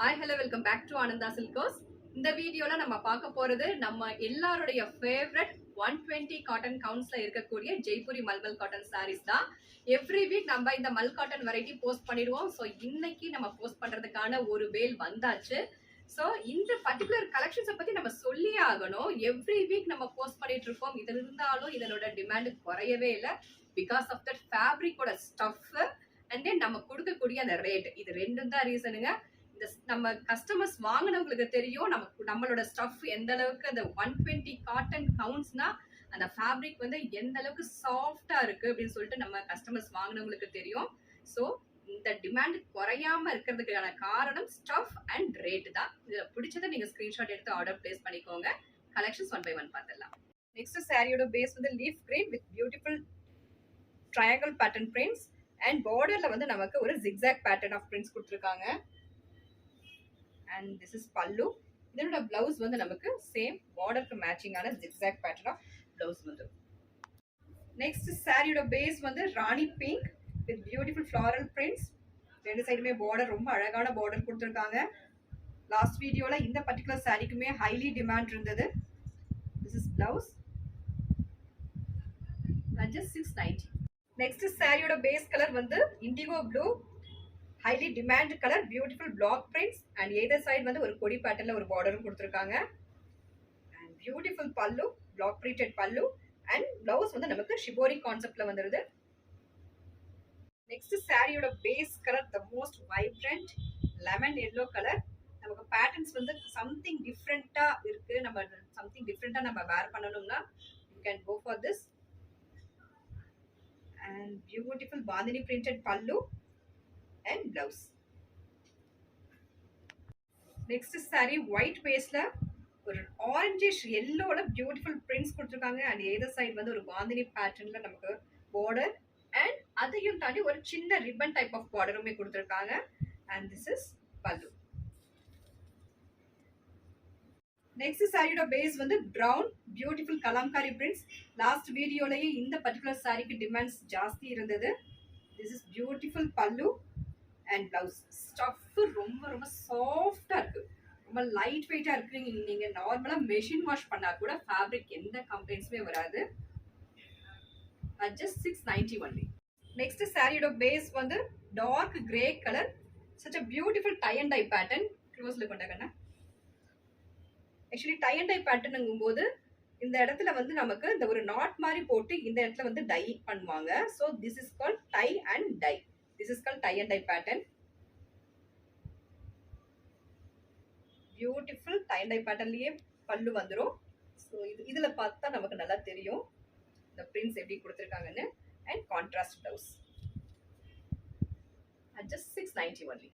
Hi hello welcome back to Anandha Silks. இந்த வீடியோல நம்ம பார்க்க போறது நம்ம எல்லாருடைய ஃபேவரட் 120 காட்டன் கவுண்ட்ஸ்ல இருக்கக்கூடிய ஜெய்ப்பூரி மல்மல் காட்டன் சாரீஸ் தான். எவ்ரி வீக் நம்ம இந்த மல் காட்டன் வெரைட்டி போஸ்ட் பண்ணிடுவோம். ஸோ இன்னைக்கு நம்ம போஸ்ட் பண்றதுக்கான ஒரு வேல் வந்தாச்சு. ஸோ இந்த பர்டிகுலர் கலெக்ஷன்ஸை பத்தி நம்ம சொல்லியே ஆகணும். எவ்ரி வீக் நம்ம போஸ்ட் பண்ணிட்டு இருக்கோம். இது இருந்தாலும் இதனோட டிமாண்ட் குறையவே இல்லை. பிகாஸ் ஆஃப் தட் ஃபேப்ரிக்கோட ஸ்டஃப் அண்ட் தென் நம்ம கொடுக்கக்கூடிய அந்த ரேட், இது ரெண்டும் தான் ரீசனுங்க. நம்ம கஸ்டமர்ஸ் வாங்கினவங்களுக்கு தெரியும் நம்மளோட ஸ்டஃப் எந்த அளவுக்கு அந்த 120 காட்டன் கவுண்ட்ஸ்னா அந்த ஃபேப்ரிக் வந்து எந்த அளவுக்கு சாஃப்டா இருக்கு அப்படின்னு சொல்லிட்டு நம்ம கஸ்டமர்ஸ் வாங்கினவங்களுக்கு தெரியும். ஸோ இந்த டிமாண்ட் குறையாம இருக்கிறதுக்கான காரணம் ஸ்டஃப் அண்ட் ரேட் தான். இதுல பிடிச்சதை நீங்க ஸ்கிரீன்ஷாட் எடுத்து ஆர்டர் பிளேஸ் பண்ணிக்கோங்க. கலெக்ஷன்ஸ் 1 by 1 பார்த்துடலாம். நெக்ஸ்ட் சாரியோட பேஸ் வந்து leaf green with beautiful triangle pattern prints and பார்டர்ல வந்து நமக்கு ஒரு ஜிக்ஸாக் பேட்டர்ன் ஆஃப் பிரிண்ட்ஸ் கொடுத்துருக்காங்க. And this is pallu. இதனோட blouse வந்து நமக்கு சேம் பார்டருக்கு மேட்சிங்கான zigzag pattern ஆஃப் blouse வந்து. நெக்ஸ்ட் சாரியோட பேஸ் வந்து rani pink with beautiful floral prints. ரெண்டு சைடுமே பார்டர் ரொம்ப அழகான பார்டர் கொடுத்துருக்காங்க. லாஸ்ட் வீடியோல இந்த பர்டிகுலர் சாரிக்குமே ஹைலி டிமாண்ட் இருந்தது. This is blouse. Just 690. Next சாரியோட பேஸ் கலர் வந்து indigo blue, highly demand color, beautiful block prints and either side வந்து ஒரு கொடி பேட்டர்ன்ல ஒரு பார்டரும் கொடுத்திருக்காங்க. and beautiful pallu, block printed pallu and blouse வந்து நமக்கு shibori conceptல வந்துருது. next சாரியோட base color the most vibrant lemon yellow color. நமக்கு patterns வந்து something different-ஆ இருக்கு. நம்ம something different-ஆ நம்ம wear பண்ணனும்னா you can go for this. and beautiful bandhani printed pallu and blouse. next saree white base la ஒரு orangish yellow la beautiful prints கொடுத்திருக்காங்க. and either side வந்து ஒரு பாந்தினி patternல நமக்கு border and அதையும் தாண்டி ஒரு சின்ன ribbon type of borderமே கொடுத்திருக்காங்க. and this is pallu. next saree base வந்து brown beautiful kalamkari prints. last வீடியோலயே இந்த particular சாரிக்கு டிமாண்ட்ஸ் ஜாஸ்தி இருந்தது. this is beautiful pallu and blouse. stuff ரொம்ப ரொம்ப சாஃப்டா இருக்கு, ரொம்ப லைட் வெயிட்டா இருக்கு. நீங்க நார்மலா மெஷின் வாஷ் பண்ணா கூட ஃபேப்ரிக் எந்த கம்ப்ளைண்ட்ஸுமே வராது. just 690 only. நெக்ஸ்ட் சாரியோட பேஸ் வந்து dark grey colour, such a beautiful tie and dye pattern. க்ளோஸ்ல கொண்டாங்கண்ணா. ஆக்சுவலி tie and dye பேட்டர்னுங்கும் போது இந்த இடத்துல வந்து நமக்கு இந்த ஒரு நாட் மாதிரி போட்டு இந்த இடத்துல வந்து டை பண்ணுவாங்க. So this is called tie and dye. This is called tie and dye pattern. Beautiful tie and dye patternலயே பல்லு வந்துரும். ஸோ இதுல பார்த்தா நமக்கு நல்லா தெரியும் இந்த பிரிண்ட்ஸ் எப்படி கொடுத்துருக்காங்கன்னு. and contrast blouse at just 690 only.